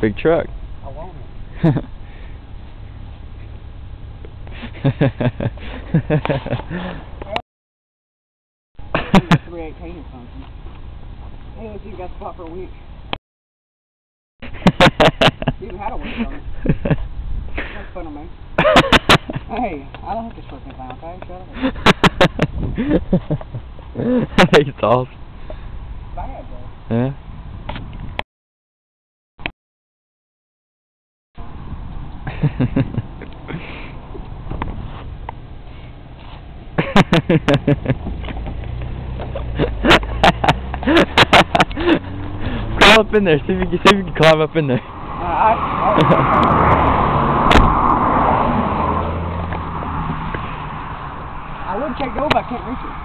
Big truck. I want it. 318 or something. Hey, look, you got a spot for a week. You even had a week on it. That's fun of me. Hey, I don't have to short this out, okay? Shut up. He's awesome. Bad, though. Yeah. Climb up in there. See if you can climb up in there. I would check go, but I can't reach it.